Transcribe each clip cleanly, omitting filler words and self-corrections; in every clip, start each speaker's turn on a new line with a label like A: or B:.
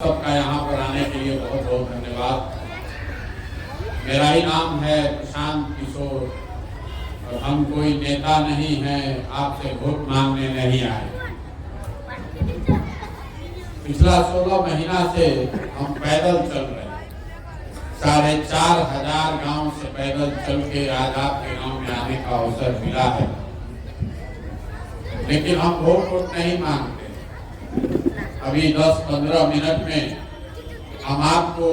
A: सबका यहाँ पर आने के लिए बहुत बहुत धन्यवाद। मेरा ही नाम है प्रशांत किशोर और हम कोई नेता नहीं हैं, आपसे वोट मांगने नहीं आए। पिछला 16 महीना से हम पैदल चल रहे हैं। 4,500 गांव से पैदल चल के आज आपके गांव में आने का अवसर मिला है, लेकिन हम वोट नहीं मांगते। अभी 10-15 मिनट में हम आपको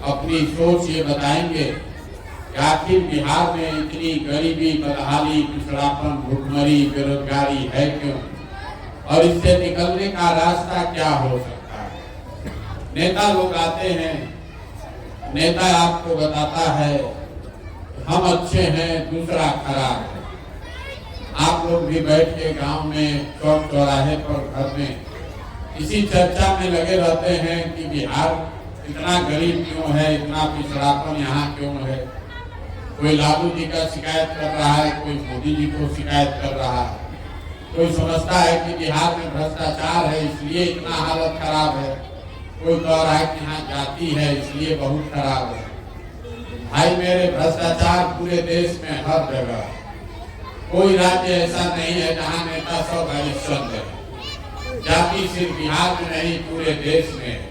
A: अपनी सोच ये बताएंगे कि आखिर बिहार में इतनी गरीबी, बदहाली, पिछड़ापन, भुखमरी, बेरोजगारी है क्यों, और इससे निकलने का रास्ता क्या हो सकता है। नेता लोग आते हैं, नेता आपको बताता है हम अच्छे हैं, दूसरा खराब है। आप लोग भी बैठ के गांव में, चौक चौराहे पर, घर में इसी चर्चा में लगे रहते हैं कि बिहार इतना गरीब क्यों है, इतना पिछड़ापन यहाँ क्यों है। कोई लालू जी का शिकायत कर रहा है, कोई मोदी जी को शिकायत कर रहा है, कोई समझता है कि बिहार में भ्रष्टाचार है इसलिए इतना हालत खराब है, कोई कह रहा है कि यहाँ जाति है इसलिए बहुत खराब है। भाई मेरे, भ्रष्टाचार पूरे देश में हर जगह, कोई राज्य ऐसा नहीं है जहाँ नेता सब हरिश्चंद्र है। जाति सिर्फ बिहार में नहीं, पूरे देश में है,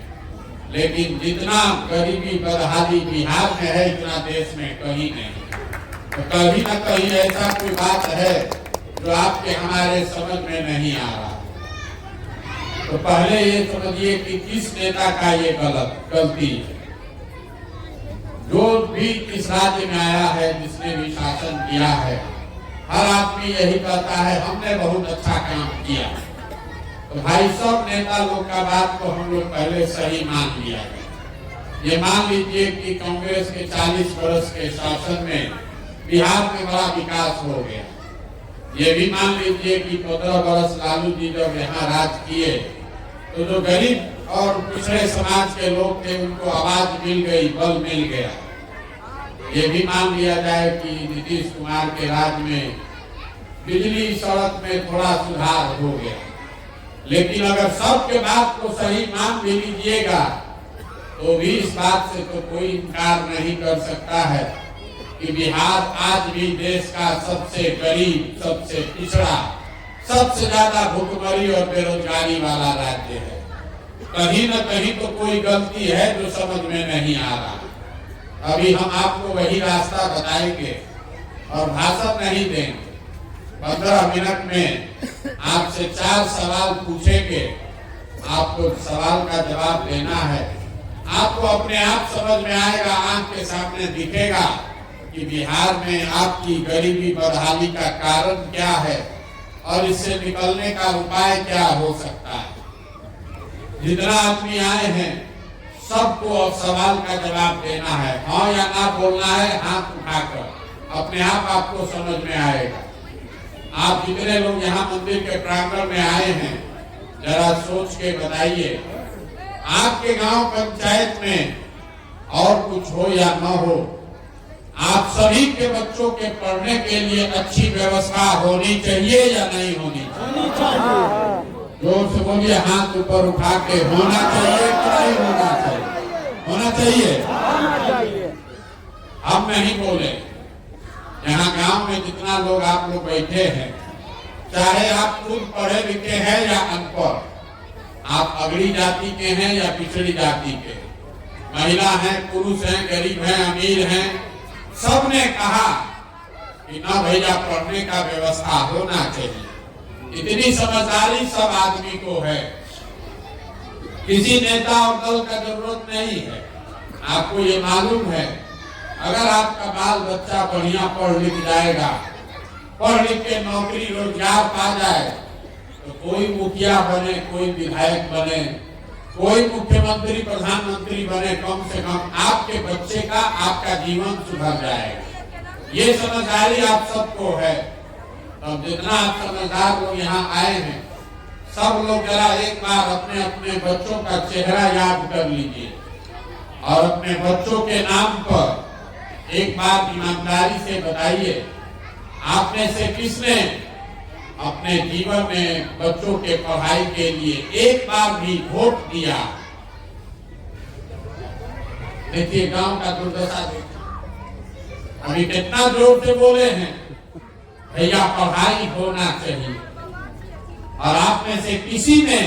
A: लेकिन जितना गरीबी, बदहाली बिहार में है इतना देश में कहीं नहीं। तो कहीं न कहीं ऐसा कोई बात है जो आपके हमारे समझ में नहीं आ रहा। तो पहले ये समझिए कि किस नेता का ये गलती है। जो भी इस राज्य में आया है, जिसने भी शासन किया है, हर आदमी यही कहता है हमने बहुत अच्छा काम किया। तो भाई, सब नेता लोग का बात को हम लोग पहले सही मान लिया है। ये मान लीजिए कि कांग्रेस के 40 वर्ष के शासन में बिहार में बड़ा विकास हो गया। ये भी मान लीजिए कि 15 वर्ष लालू जी जब यहाँ राज किए तो जो गरीब और पिछड़े समाज के लोग थे उनको आवाज मिल गई, बल मिल गया। ये भी मान लिया जाए कि नीतीश कुमार के राज में बिजली, सड़क में थोड़ा सुधार हो गया। लेकिन अगर सबके बात को सही मान भी लीजिएगा तो भी इस बात से तो कोई इनकार नहीं कर सकता है कि बिहार आज भी देश का सबसे गरीब, सबसे पिछड़ा, सबसे ज्यादा भुखमरी और बेरोजगारी वाला राज्य है। कहीं न कहीं तो कोई गलती है जो समझ में नहीं आ रहा। अभी हम आपको वही रास्ता बताएंगे और भाषण नहीं देंगे। 15 मिनट में आपसे 4 सवाल पूछेंगे, आपको सवाल का जवाब देना है। आपको अपने आप समझ में आएगा, आंख के सामने दिखेगा कि बिहार में आपकी गरीबी, बदहाली का कारण क्या है और इससे निकलने का उपाय क्या हो सकता है। जितना आदमी आए हैं सबको अब सवाल का जवाब देना है, हाँ या ना बोलना है, हाथ उठाकर। अपने आप आपको समझ में आएगा। आप जितने लोग यहाँ मंदिर के प्रांगण में आए हैं, जरा सोच के बताइए, आपके गांव पंचायत में और कुछ हो या न हो, आप सभी के बच्चों के पढ़ने के लिए अच्छी व्यवस्था होनी चाहिए या नहीं होनी चाहिए? जोर से बोलिए, हाथ ऊपर उठा के। होना चाहिए कि नहीं होना चाहिए? होना चाहिए। हम नहीं बोले। यहाँ गांव में जितना लोग आप लोग बैठे हैं, चाहे आप खुद पढ़े लिखे हैं या अनपढ़, आप अगड़ी जाति के हैं या पिछड़ी जाति के, महिला हैं, पुरुष हैं, गरीब हैं, अमीर हैं, सबने कहा कि ना भैया, पढ़ने का व्यवस्था होना चाहिए। इतनी समझदारी सब आदमी को है। किसी नेता और दल का जरूरत नहीं है। आपको ये मालूम है, अगर आपका बाल बच्चा बढ़िया पढ़ लिख जाएगा, पढ़ लिख के नौकरी रोजगार पा जाए, तो कोई मुखिया बने, कोई विधायक बने, कोई मुख्यमंत्री, प्रधानमंत्री बने, कम से कम आपके बच्चे का, आपका जीवन सुधर जाएगा। ये समझदारी आप सबको है। अब जितना आप समझदार लोग यहाँ आए हैं, सब लोग जरा एक बार अपने अपने बच्चों का चेहरा याद कर लीजिए और अपने बच्चों के नाम पर एक बात ईमानदारी से बताइए, आप में से किसने अपने जीवन में बच्चों के पढ़ाई के लिए एक बार भी वोट दिया। देखिए गांव का दुर्दशा देखिए, अभी कितना जोर से बोले हैं भैया पढ़ाई होना चाहिए, और आप में से किसी ने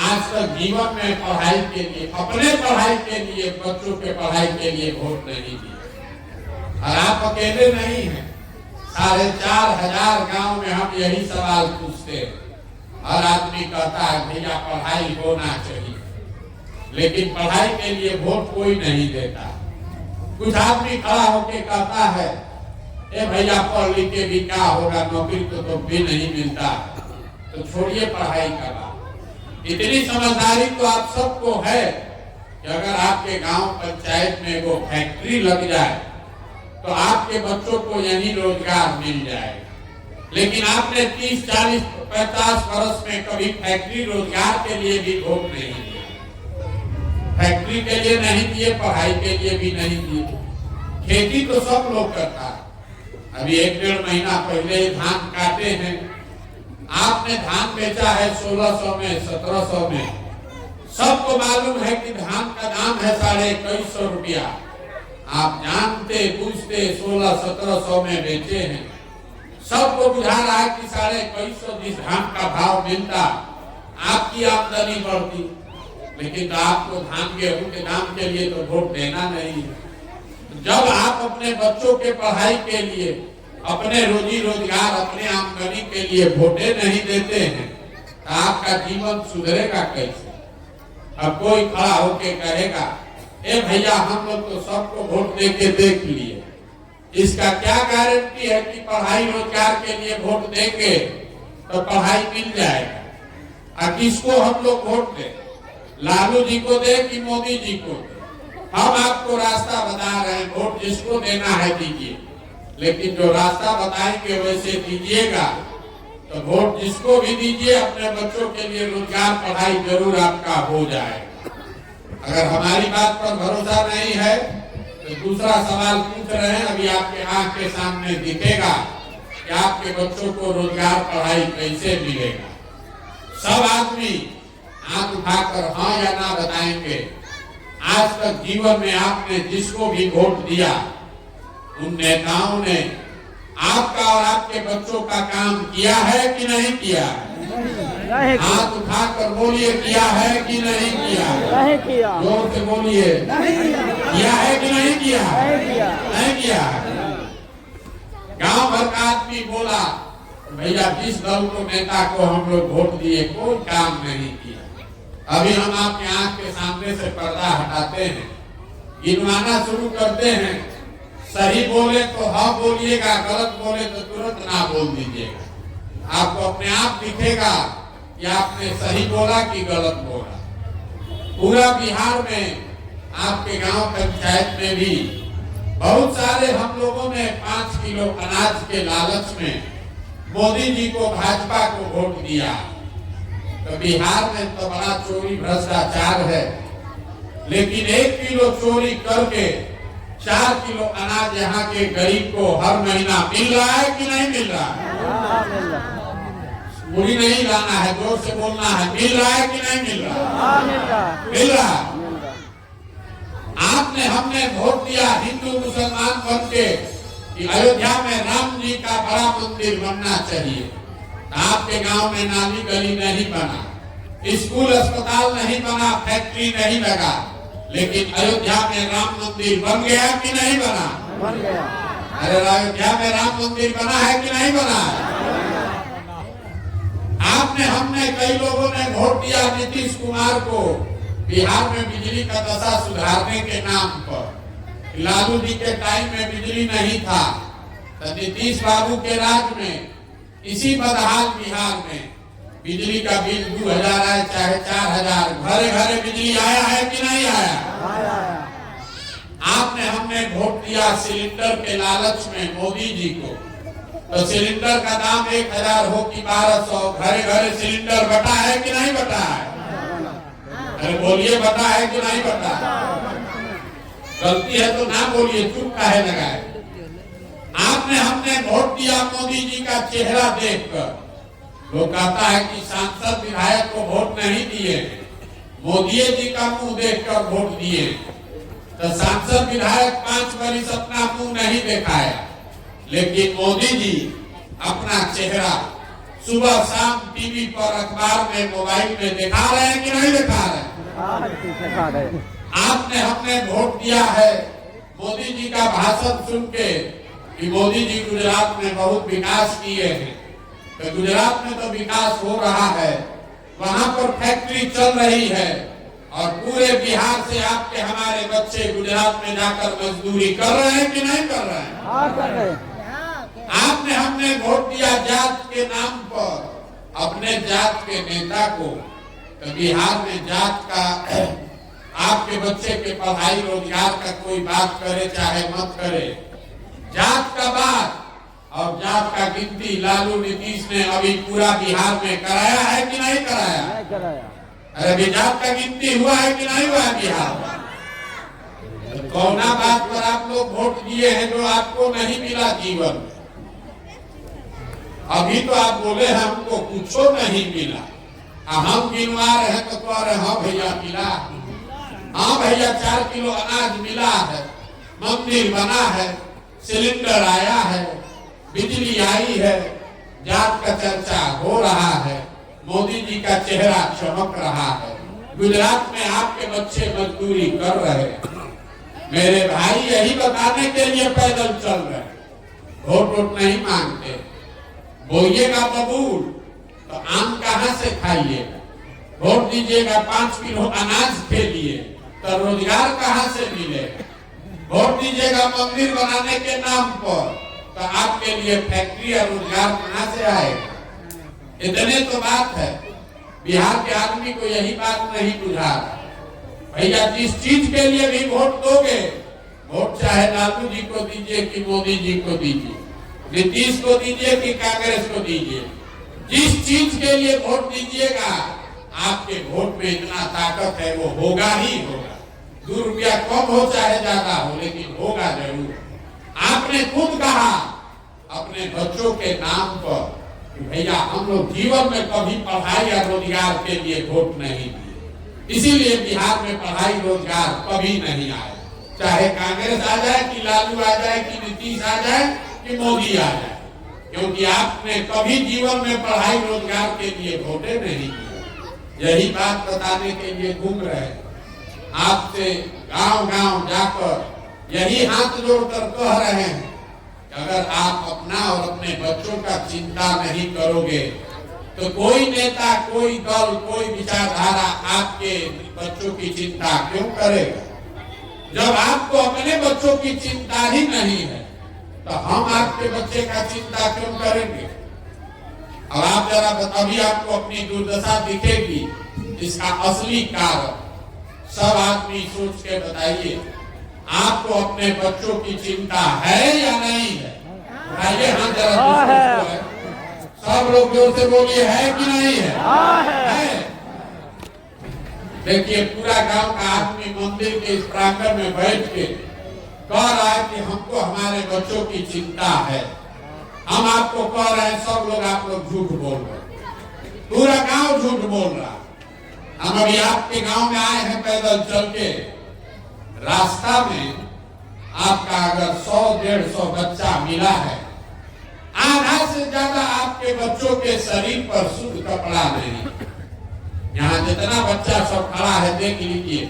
A: आज तक जीवन में पढ़ाई के लिए, अपने पढ़ाई के लिए, बच्चों के पढ़ाई के लिए वोट नहीं दिया। और आप अकेले नहीं हैं, 4,500 गांव में हम यही सवाल पूछते हैं। हर आदमी कहता है भैया पढ़ाई होना चाहिए, लेकिन पढ़ाई के लिए वोट कोई नहीं देता। कुछ आदमी खड़ा होके कहता है ए भैया पढ़ लिख के भी क्या होगा, नौकरी तो भी नहीं मिलता, तो छोड़िए पढ़ाई का बात। इतनी समझदारी तो आप सबको है कि अगर आपके गांव पंचायत में वो फैक्ट्री लग जाए तो आपके बच्चों को यही रोजगार मिल जाएगा। लेकिन आपने 30, 40, 50 वर्ष में कभी फैक्ट्री रोजगार के लिए भी वोट नहीं दिया। फैक्ट्री के लिए नहीं दिए, पढ़ाई के लिए भी नहीं दिए। खेती तो सब लोग करता है। अभी 1-1.5 महीना पहले धान काटे हैं, आपने धान बेचा है 1600 में, 1700 में। सबको मालूम है कि धान का दाम है 2150 रुपया। आप जानते पूछते 1600-1700 में बेचे हैं। सबको बुझा रहा है कि 2150 जिस धान का भाव मिलता आपकी आमदनी बढ़ती, लेकिन तो आपको धान गेहूं के दाम के लिए तो वोट देना नहीं है। जब आप अपने बच्चों के पढ़ाई के लिए, अपने रोजी रोजगार, अपने आमदनी के लिए वोटे नहीं देते हैं तो आपका जीवन सुधरेगा कैसे? अब कोई खड़ा होके कहेगा ए भैया हम लोग तो सबको वोट दे के देख लिए, इसका क्या गारंटी है कि पढ़ाई रोजगार के लिए वोट देंगे तो पढ़ाई मिल जाएगा? और किसको हम लोग वोट दें? लालू जी को दे कि मोदी जी को दे? हम आपको रास्ता बता रहे हैं, वोट जिसको देना है दीजिए, लेकिन जो रास्ता बताएंगे वैसे दीजिएगा। तो वोट जिसको भी दीजिए, अपने बच्चों के लिए रोजगार, पढ़ाई जरूर आपका हो जाएगा। अगर हमारी बात पर भरोसा नहीं है तो दूसरा सवाल पूछ रहे हैं, अभी आपके आंख के सामने दिखेगा कि आपके बच्चों को रोजगार, पढ़ाई कैसे मिलेगा। सब आदमी आंख उठाकर हाँ या ना बताएंगे। आज तक जीवन में आपने जिसको भी वोट दिया, उन नेताओं ने आपका और आपके बच्चों का काम किया है कि नहीं किया? हाथ उठाकर बोलिए, किया है कि नहीं किया?
B: नहीं किया।
A: जोर से बोलिए, किया है कि नहीं किया? नहीं किया। गांव भर का आदमी बोला भैया जिस दल को, नेता को हम लोग वोट दिए कोई काम नहीं किया। अभी हम आपके आंख के सामने से पर्दा हटाते हैं, गिनवाना शुरू करते हैं। सही बोले तो हाँ बोलिएगा, गलत बोले तो तुरंत ना बोल दीजिएगा। आपको अपने आप दिखेगा कि आपने सही बोला कि गलत बोला। पूरा बिहार में, आपके गांव पंचायत में भी बहुत सारे हम लोगों ने 5 किलो अनाज के लालच में मोदी जी को, भाजपा को वोट दिया। तो बिहार में तो बड़ा चोरी भ्रष्टाचार है, लेकिन 1 किलो चोरी करके 4 किलो अनाज यहाँ के गरीब को हर महीना मिल रहा है कि नहीं मिल रहा है? पूरी नहीं लाना है, जोर से बोलना है, मिल रहा है कि नहीं मिल रहा? मिल रहा। आपने, हमने वोट दिया हिंदू मुसलमान बन के कि अयोध्या में राम जी का बड़ा मंदिर बनना चाहिए। आपके गांव में नाली गली नहीं बना, स्कूल अस्पताल नहीं बना, फैक्ट्री नहीं लगा, लेकिन अयोध्या में राम मंदिर बन गया कि नहीं बना?
B: बन गया।
A: अरे अयोध्या में राम मंदिर बना है कि नहीं बना? आपने, हमने, कई लोगों ने वोट दिया नीतीश कुमार को बिहार में बिजली का दशा सुधारने के नाम पर। लालू जी के टाइम में बिजली नहीं था, तो नीतीश बाबू के राज में इसी बदहाल बिहार में बिजली का बिल 2000 आए चाहे 4000, घरे घरे बिजली आया है कि नहीं आया? आपने, हमने वोट दिया सिलेंडर के लालच में मोदी जी को, तो सिलेंडर का दाम 1000 हो कि 1200, घरे घरे सिलेंडर बटा है कि नहीं बटा है? अरे बोलिए, बटा है कि नहीं बटा? गलती है तो ना बोलिए, चुप काहे लगाए? आपने, हमने वोट दिया मोदी जी का चेहरा देखकर वो कहता है कि सांसद विधायक को वोट नहीं दिए, मोदी जी का मुंह देखकर वोट दिए। तो सांसद विधायक 5 वर्ष अपना मुंह नहीं दिखाया, लेकिन मोदी जी अपना चेहरा सुबह शाम टीवी पर, अखबार में, मोबाइल में दिखा रहे हैं कि नहीं दिखा रहे हैं? आपने हमने वोट दिया है मोदी जी का भाषण सुन के कि मोदी जी गुजरात में बहुत विकास किए हैं। तो गुजरात में तो विकास हो रहा है, वहां पर फैक्ट्री चल रही है और पूरे बिहार से आपके हमारे बच्चे गुजरात में जाकर मजदूरी कर रहे हैं कि नहीं कर रहे हैं? हाँ, कर रहे हैं। आपने हमने वोट दिया जात के नाम पर, अपने जात के नेता को। तो बिहार में जात का, आपके बच्चे के पढ़ाई रोजगार का कोई बात करे चाहे मत करे, जात का बात और जात का गिनती लालू नीतीश ने अभी पूरा बिहार में कराया है कि नहीं कराया? नहीं कराया। अरे अभी जात का गिनती हुआ है कि नहीं हुआ बिहार में? कौना बात पर आप लोग वोट दिए हैं जो आपको नहीं मिला जीवन में? अभी तो आप बोले हमको कुछ नहीं मिला, हम गिनवा रहे हैं तो कह रहे हाँ भैया मिला, हाँ भैया 4 किलो अनाज मिला है, मंदिर बना है, सिलेंडर आया है, बिजली आई है, जात का चर्चा हो रहा है, मोदी जी का चेहरा चमक रहा है। गुजरात में आपके बच्चे मजदूरी कर रहे हैं। मेरे भाई यही बताने के लिए पैदल चल रहे हैं, वोट नहीं मांगते। बोइएगा बबूल तो आम कहाँ से खाइएगा? वोट दीजिएगा 5 किलो अनाज के लिए तो रोजगार कहाँ से मिलेगा? वोट दीजिएगा मंदिर बनाने के नाम पर तो आपके लिए फैक्ट्री और रोजगार कहाँ से आएगा? इतने तो बात है। बिहार के आदमी को यही बात नहीं बुझा। भैया जिस चीज के लिए भी वोट दोगे, वोट चाहे लालू जी को दीजिए कि मोदी जी को दीजिए, नीतीश को दीजिए कि कांग्रेस को दीजिए, जिस चीज के लिए वोट दीजिएगा आपके वोट में इतना ताकत है, वो होगा ही होगा। 2 रुपया कम हो चाहे ज्यादा हो, लेकिन होगा जरूर। आपने खुद कहा अपने बच्चों के नाम पर कि भैया हम लोग जीवन में कभी पढ़ाई या रोजगार के लिए वोट नहीं दिए, इसीलिए बिहार में पढ़ाई रोजगार कभी नहीं आया। चाहे कांग्रेस आ जाए कि लालू आ जाए कि नीतीश आ जाए कि मोदी आ जाए, क्योंकि आपने कभी जीवन में पढ़ाई रोजगार के लिए वोटे नहीं दिए। यही बात बताने के लिए घूम रहे। आपसे गांव गांव जाकर यही हाथ जोड़कर कह रहे हैं कि अगर आप अपना और अपने बच्चों का चिंता नहीं करोगे तो कोई नेता, कोई दल, कोई विचारधारा आपके बच्चों की चिंता क्यों करेगा? जब आपको अपने बच्चों की चिंता ही नहीं है तो हम आपके बच्चे का चिंता क्यों करेंगे? अब आप जरा अभी आपको अपनी दुर्दशा दिखेगी, इसका असली कारण सब आदमी सोच के बताइए। आपको अपने बच्चों की चिंता है या नहीं है? बताइए। हाँ जरा है। सब लोग जोर से बोलिए, है कि नहीं है? है। देखिए पूरा गांव का आदमी मंदिर के इस प्रांगण में बैठ के कह रहा है कि हमको हमारे बच्चों की चिंता है। हम आपको कह रहे हैं, सब लोग आप लोग झूठ बोल रहे, पूरा गांव झूठ बोल रहा। हम अभी आपके गांव में आए हैं पैदल चल के, रास्ता में आपका अगर 100-150 बच्चा मिला है, आधा से ज्यादा आपके बच्चों के शरीर पर शुद्ध कपड़ा नहीं। यहाँ जितना बच्चा सब खड़ा है देख लीजिए,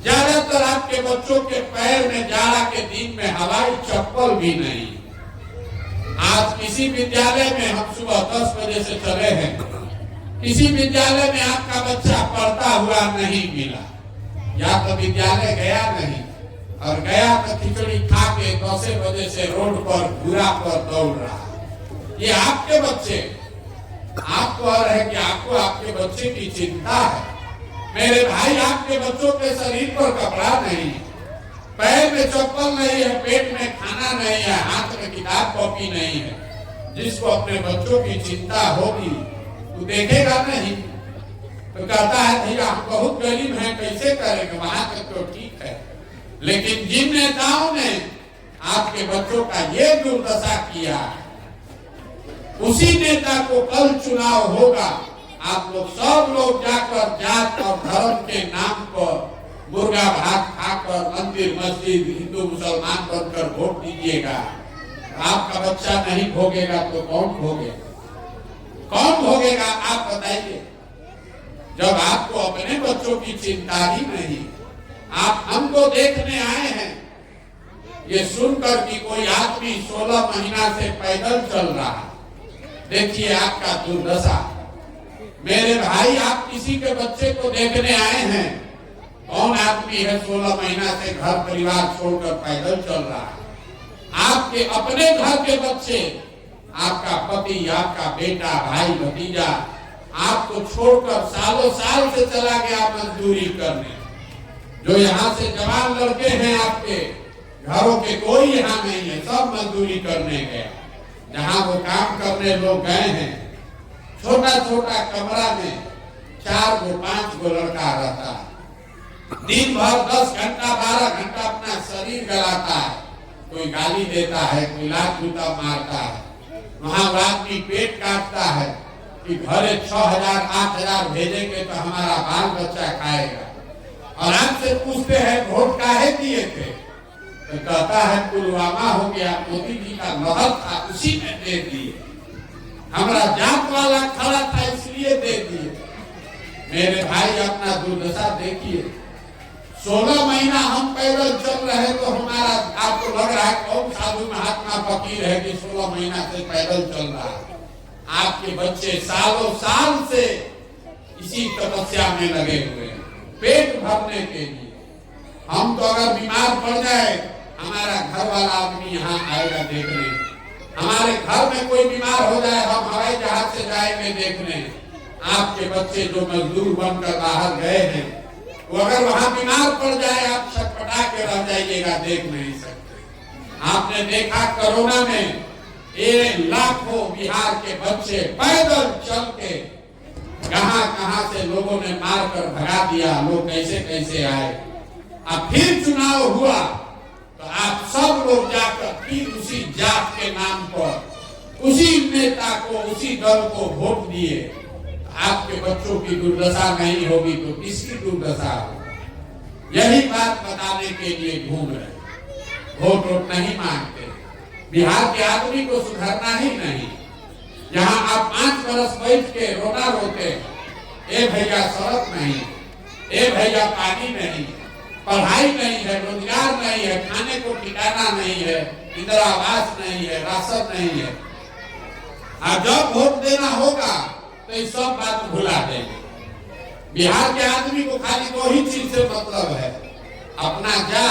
A: ज्यादातर आपके बच्चों के पैर में जाड़ा के दिन में हवाई चप्पल भी नहीं। आज किसी विद्यालय में हम सुबह 10 बजे से चले हैं, किसी विद्यालय में आपका बच्चा पढ़ता हुआ नहीं मिला, या तो विद्यालय गया नहीं और गया तो खिचड़ी खा के 10 बजे से रोड पर घूरा पर दौड़ रहा। ये आपके बच्चे, आप कह रहे हैं कि आपको आपके बच्चे की चिंता है। मेरे भाई आपके बच्चों के शरीर पर कपड़ा नहीं है, पैर में चप्पल नहीं है, पेट में खाना नहीं है, हाथ में किताब कॉपी नहीं है। जिसको अपने बच्चों की चिंता होगी तो देखेगा नहीं, तो कहता है भैया हम बहुत गरीब हैं, कैसे करेंगे? वहां तक तो ठीक है, लेकिन जिन नेताओं ने आपके बच्चों का ये दुर्दशा किया, उसी नेता को कल चुनाव होगा। आप लोग सब लोग जाकर जात और धर्म के नाम पर मुर्गा भात खाकर मंदिर मस्जिद हिंदू मुसलमान बनकर वोट दीजिएगा। आपका बच्चा नहीं भोगेगा तो कौन भोगेगा? कौन भोगेगा आप बताइए। जब आपको अपने बच्चों की चिंता ही नहीं, आप हमको देखने आए हैं ये सुनकर कि कोई आदमी 16 महीना से पैदल चल रहा है, देखिए आपका दुर्दशा। मेरे भाई, आप किसी के बच्चे को देखने आए हैं? कौन आदमी है 16 महीना से घर परिवार छोड़कर पैदल चल रहा है? आपके अपने घर के बच्चे, आपका पति, आपका बेटा, भाई, भतीजा आपको छोड़कर सालों साल से चला गया मजदूरी करने। जो यहाँ से जवान लड़के हैं आपके घरों के, कोई यहाँ नहीं है, सब मजदूरी करने गए। जहाँ वो काम करने लोग गए हैं, छोटा छोटा कमरा में 4 गो 5 गो लड़का रहता है। दिन भर 10 घंटा 12 घंटा अपना शरीर गलाता है। कोई गाली देता है, कोई लात जूता मारता है। वहाँ आदमी पेट काटता है कि घरे 6000 8000 भेजेंगे तो हमारा बाल बच्चा खाएगा। और आपसे पूछते हैं वोट काहे दिए थे, तो कहता है पुलवामा हो गया, मोदी जी का लहर था उसी में दे दिए, हमारा जात वाला खड़ा था इसलिए दे दिए। मेरे भाई, अपना दुर्दशा देखिए। 16 महीना हम पैदल चल रहे तो हमारा, आपको लग रहा है कौन साधु महात्मा फकीर है कि 16 महीना से पैदल चल रहा है? आपके बच्चे सालों साल से इसी तपस्या में लगे हुए हैं, पेट भरने के लिए। हम तो अगर बीमार पड़ जाए, हमारा घर वाला आदमी यहाँ आएगा देखने। हमारे घर में कोई बीमार हो जाए, हम हवाई जहाज से जाएंगे देखने। आपके बच्चे जो मजदूर बनकर बाहर गए हैं, वो अगर वहां बीमार पड़ जाए, आप छटपटा के रह जाइएगा, देख नहीं सकते। आपने देखा कोरोना में ये लाखों बिहार के बच्चे पैदल चल के कहां से लोगों ने मारकर भगा दिया, लोग कैसे कैसे आए। अब फिर चुनाव हुआ तो आप सब लोग जाकर फिर उसी जात के नाम पर उसी नेता को, उसी दल को वोट दिए। आपके बच्चों की दुर्दशा नहीं होगी तो किसकी दुर्दशा होगी? यही बात बताने के लिए घूम रहे। वोट नहीं मांगते। बिहार के आदमी को सुधरना ही नहीं। यहाँ आप 5 बरस बैठ के रोना रोते, ए भैया सड़क नहीं, ए भैया पानी नहीं, पढ़ाई नहीं है, रोजगार नहीं है, खाने को ठिकाना नहीं है, इंदिरा आवास नहीं है, राशन नहीं है। और जब वोट देना होगा तो ये सब बात भुला देंगे। बिहार के आदमी को खाली 2 ही चीज से मतलब है, अपना जा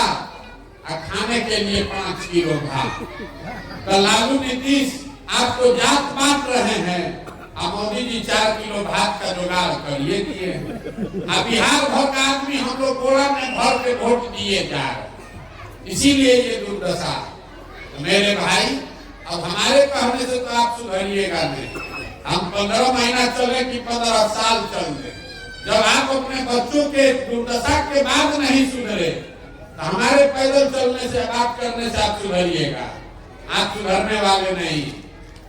A: और खाने के लिए 5 किलो भात। तो लालू नीतीश आपको जात बांट रहे हैं, अब मोदी जी 4 किलो भात का जुगाड़ करिए दिए। अब बिहार भर का आदमी हम लोग बोरा में भर के वोट दिए जा रहे, इसीलिए ये दुर्दशा। तो मेरे भाई, अब हमारे कहने से तो आप सुधरिएगा नहीं। हम 15 महीना चले कि 15 साल चल रहे, जब आप अपने बच्चों के दुर्दशा के बाद नहीं सुधरे तो हमारे पैदल चलने से, बात करने से आप सुधरिएगा। आप सुधरने वाले नहीं।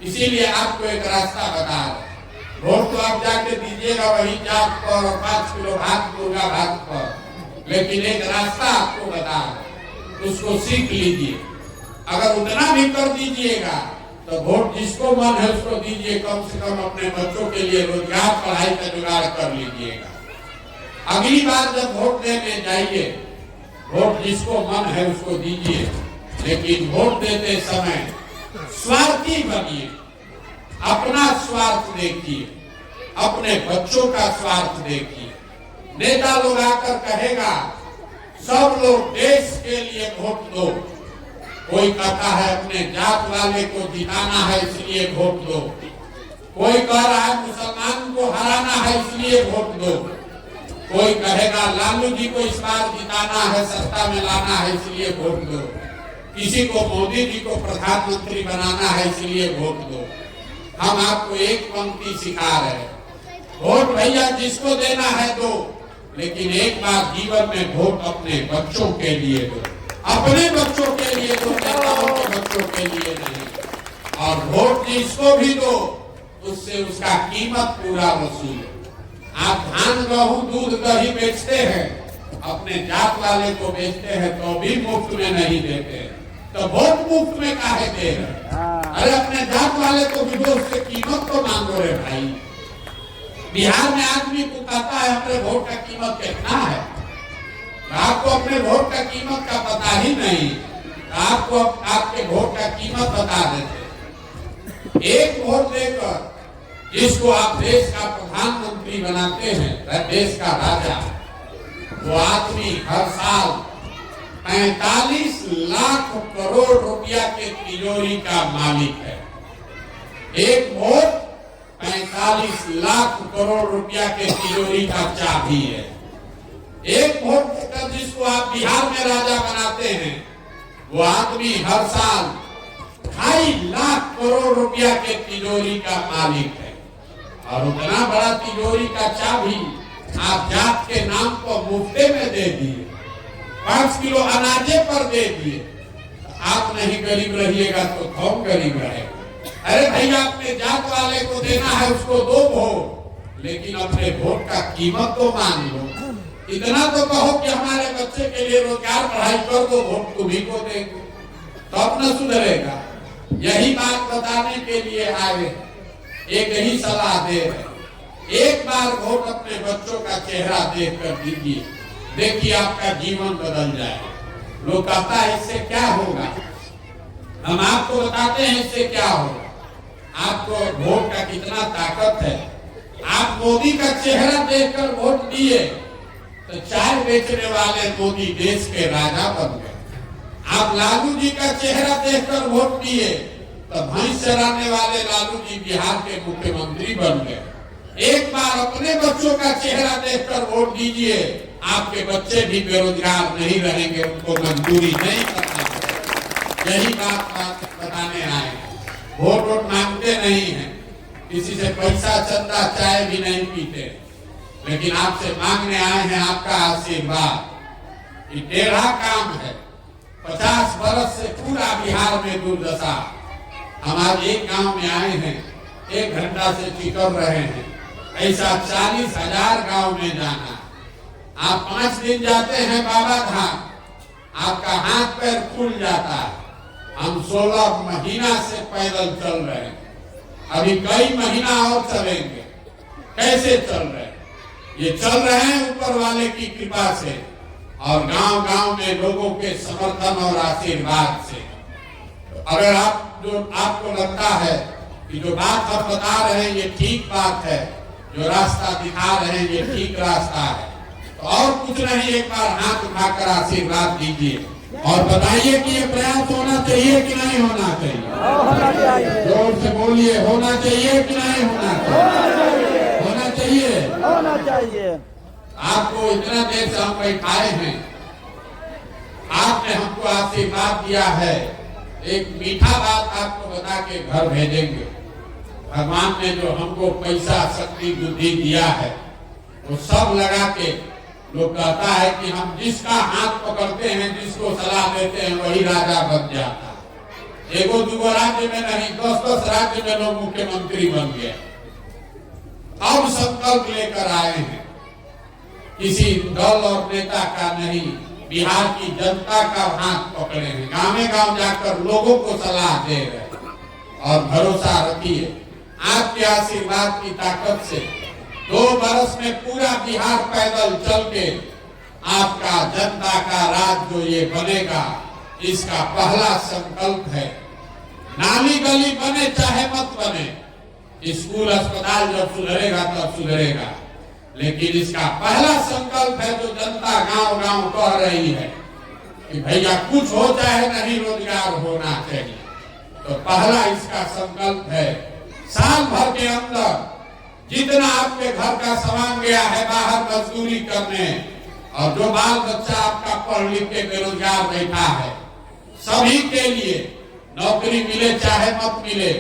A: इसीलिए आपको एक रास्ता बता रहे। वोट तो आप जाके दीजिएगा वही जात पर और 5 किलो भात, मुर्गा भात पर, लेकिन एक रास्ता आपको बता रहे, उसको सीख लीजिए। अगर उतना भी कर दीजिएगा तो वोट जिसको मन है उसको दीजिए। कम से कम अपने बच्चों के लिए रोजगार, पढ़ाई का जुगाड़ कर लीजिएगा। अगली बार जब वोट देने जाइए, वोट जिसको मन है उसको दीजिए, लेकिन वोट देते समय स्वार्थी बनिए। अपना स्वार्थ देखिए, अपने बच्चों का स्वार्थ देखिए। नेता लोग आकर कहेगा सब लोग देश के लिए वोट दो, कोई कहता है अपने जात वाले को जिताना है इसलिए वोट दो, कोई कह रहा है मुसलमान को हराना है इसलिए वोट दो, कोई कहेगा लालू जी को इस बार जिताना है, सत्ता में लाना है इसलिए वोट दो, किसी को मोदी जी को प्रधानमंत्री बनाना है इसलिए वोट दो। हम आपको एक पंक्ति सिखा रहे हैं, वोट भैया जिसको देना है दो, लेकिन एक बार जीवन में वोट अपने बच्चों के लिए दो, अपने बच्चों के लिए दो, नेताओं के बच्चों के लिए नहीं। और वोट जिसको भी दो उससे उसका कीमत पूरा वसूल। आप धान गेहूं दूध दही बेचते हैं, अपने जात वाले को बेचते हैं तो भी मुफ्त में नहीं देते, तो वोट मुफ्त में काहे दे रहे? अरे अपने जात वाले को भी दो, उससे कीमत तो मांगो रे भाई। बिहार में आदमी को कहता है अपने वोट का कीमत कितना है, आपको अपने वोट का कीमत का पता ही नहीं, आपको आपके वोट का कीमत बता देते। एक वोट देकर जिसको आप देश का प्रधानमंत्री बनाते हैं, देश का राजा, वो आदमी हर साल 45 लाख करोड़ रुपया के तिजोरी का मालिक है। एक वोट 45 लाख करोड़ रुपया के तिजोरी का चाबी है। एक वोट देकर जिसको आप बिहार में राजा बनाते हैं, वो आदमी हर साल 2.5 लाख करोड़ रुपया के तिजोरी का मालिक है। और उतना बड़ा तिजोरी का चाबी आप जात के नाम पर मुफ्ते में दे दिए, 5 किलो अनाजे पर दे दिए। आप नहीं गरीब रहिएगा तो कौन गरीब रहेगा? अरे भैया अपने जात वाले को देना है उसको दो वोट, लेकिन अपने वोट का कीमत तो मान लो। इतना तो कहो कि हमारे बच्चे के लिए रोजगार पढ़ाई कर दो, वोट तुम्ही को देंगे, तो अपना सुधरेगा। यही बात बताने के लिए आए, एक ही सलाह दे रहे, एक बार वोट अपने बच्चों का चेहरा देख कर दीजिए, देखिए आपका जीवन बदल जाए। लोग कहता है इससे क्या होगा, हम आपको बताते हैं इससे क्या होगा। आपको वोट का कितना ताकत है। आप मोदी का चेहरा देखकर वोट दिए तो चाय बेचने वाले मोदी देश के राजा बन गए। आप लालू जी का चेहरा देखकर वोट दिए तो भैंस चराने वाले लालू जी बिहार के मुख्यमंत्री बन गए। एक बार अपने बच्चों का चेहरा देखकर वोट दीजिए, आपके बच्चे भी बेरोजगार नहीं रहेंगे, उनको मजदूरी नहीं करना पड़ेगा। यही बात बताने आए। वोट मांगते नहीं हैं, किसी से पैसा चंदा चाय भी नहीं पीते, लेकिन आपसे मांगने आए हैं आपका आशीर्वाद। ये टेढ़ा काम है। 50 बरस से पूरा बिहार में दुर्दशा। हम आज एक गांव में आए हैं, 1 घंटा से टिकर रहे हैं। ऐसा 40,000 गांव में जाना। आप 5 दिन जाते हैं बाबा धाम, आपका हाथ पैर फूल जाता है। हम 16 महीना से पैदल चल रहे हैं, अभी कई महीना और चलेंगे। कैसे चल रहे हैं? ये चल रहे हैं ऊपर वाले की कृपा से और गांव गांव में लोगों के समर्थन और आशीर्वाद से। अगर आपको लगता है कि जो बात हम बता रहे हैं ये ठीक बात है, जो रास्ता दिखा रहे हैं ये ठीक रास्ता है, तो और कुछ नहीं, एक बार हाथ उठाकर आशीर्वाद दीजिए और बताइए कि ये प्रयास होना चाहिए कि नहीं होना चाहिए। जोर से बोलिए, होना चाहिए कि नहीं होना चाहिए? होना चाहिए, होना चाहिए। आपको इतना देर से हम बैठाए हैं, आपने हमको आशीर्वाद दिया है, एक मीठा बात आपको बता के घर भेजेंगे। भगवान ने जो हमको पैसा शक्ति बुद्धि दिया है वो सब लगा के, लोग कहता है कि हम जिसका हाथ पकड़ते हैं, जिसको सलाह देते हैं, वही राजा बन जाता है। एगो दूगो राज्य में नहीं, 10-10 राज्य में लोग मुख्यमंत्री बन गए। अब संकल्प लेकर आए हैं, किसी दल और नेता का नहीं, बिहार की जनता का हाथ पकड़े हैं, गाँव गाँव जाकर लोगों को सलाह दे रहे हैं। और भरोसा रखिए, आपके आशीर्वाद की ताकत से 2 बरस में पूरा बिहार पैदल चल के आपका जनता का राज जो ये बनेगा, इसका पहला संकल्प है। नाली गली बने चाहे मत बने, स्कूल अस्पताल जब सुधरेगा तब सुधरेगा, लेकिन इसका पहला संकल्प है जो जनता गांव गांव कह रही है कि भैया कुछ हो चाहे नहीं, रोजगार होना चाहिए। तो पहला इसका संकल्प है, साल भर के अंदर जितना आपके घर का सामान गया है बाहर मजदूरी करने, और जो बाल बच्चा आपका पढ़ लिख के बेरोजगार बैठा है, सभी के लिए नौकरी मिले चाहे मत मिले,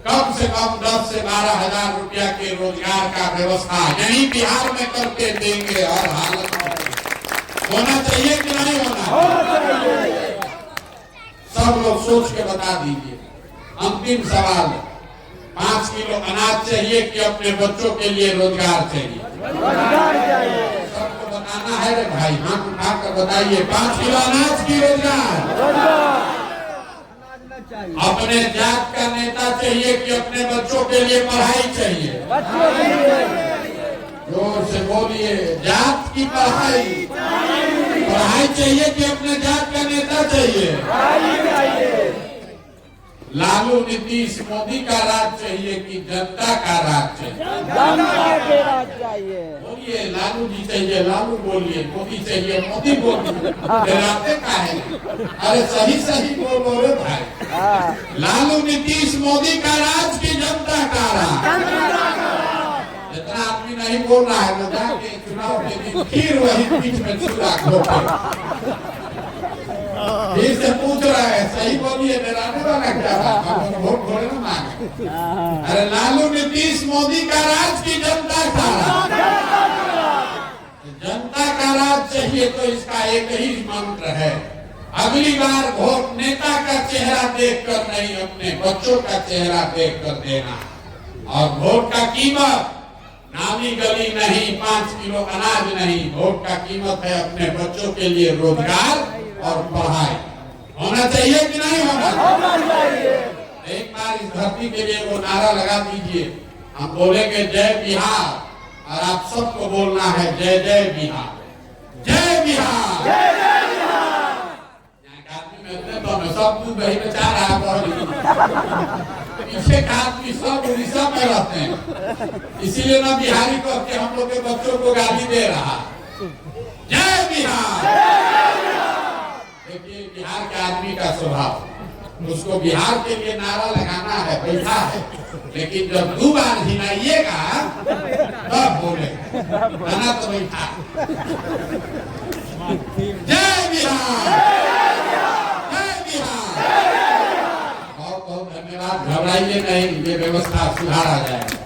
A: कम से कम 10 से 12 हजार रुपया के रोजगार का व्यवस्था यही बिहार में करके देंगे। और हालत में होना चाहिए कि नहीं होना चाहिए? सब लोग सोच के बता दीजिए। अंतिम सवाल, 5 किलो अनाज चाहिए कि अपने बच्चों के लिए रोजगार चाहिए? सबको बताना है रे भाई, हाथ उठाकर बताइए, 5 किलो अनाज की रोजगार? अपने जात का नेता चाहिए कि अपने बच्चों के लिए पढ़ाई चाहिए? जोर से बोलिए, जात की पढ़ाई चाहिए कि अपने जात का नेता चाहिए? लालू नीतीश मोदी का राज चाहिए कि जनता का राज चाहिए? बोलिए, लालू जी चाहिए, लालू बोलिए, मोदी चाहिए, मोदी बोलिए, डराते का है? अरे सही बोलो रे भाई, लालू नीतीश मोदी का राज की जनता का राज? जितना आदमी नहीं बोल रहा है ना, जाके चुनाव के दिन फिर वही बीच में चुरा खोटे फिर से पूछ रहा है, सही बोलिए, डराने वाला क्या है? वोट थोड़े ना मांगे। अरे लालू नीतीश मोदी का राज की जनता का राज? जनता का राज चाहिए तो इसका एक ही मंत्र है, अगली बार वोट नेता का चेहरा देखकर नहीं, अपने बच्चों का चेहरा देखकर देना। और वोट का कीमत नामी गली नहीं, 5 किलो अनाज नहीं, वोट का कीमत है अपने बच्चों के लिए रोजगार और पढ़ाई। होना चाहिए कि नहीं होना चाहिए? एक बार इस धरती के लिए वो नारा लगा दीजिए, हम बोलेंगे जय बिहार, और आप सबको बोलना है जय जय बिहार, जय बिहार, जय जय बिहार। यहाँ आदमी में तो सब कुछ वही बचा रहा है, पीछे का आदमी सब उड़ीसा में रहते हैं, इसीलिए ना बिहारी करके हम लोग के बच्चों को गाली दे रहा। जय बिहार। देखिए, बिहार के आदमी का स्वभाव, उसको बिहार के लिए नारा लगाना है, बैठा है, लेकिन जब 2 बार हिलाइएगा तब बोलेगा, गाना तो बैठा। जय बिहार, जय बिहार। बहुत बहुत धन्यवाद। घबराइए नहीं, ये व्यवस्था सुधारा जाएगा।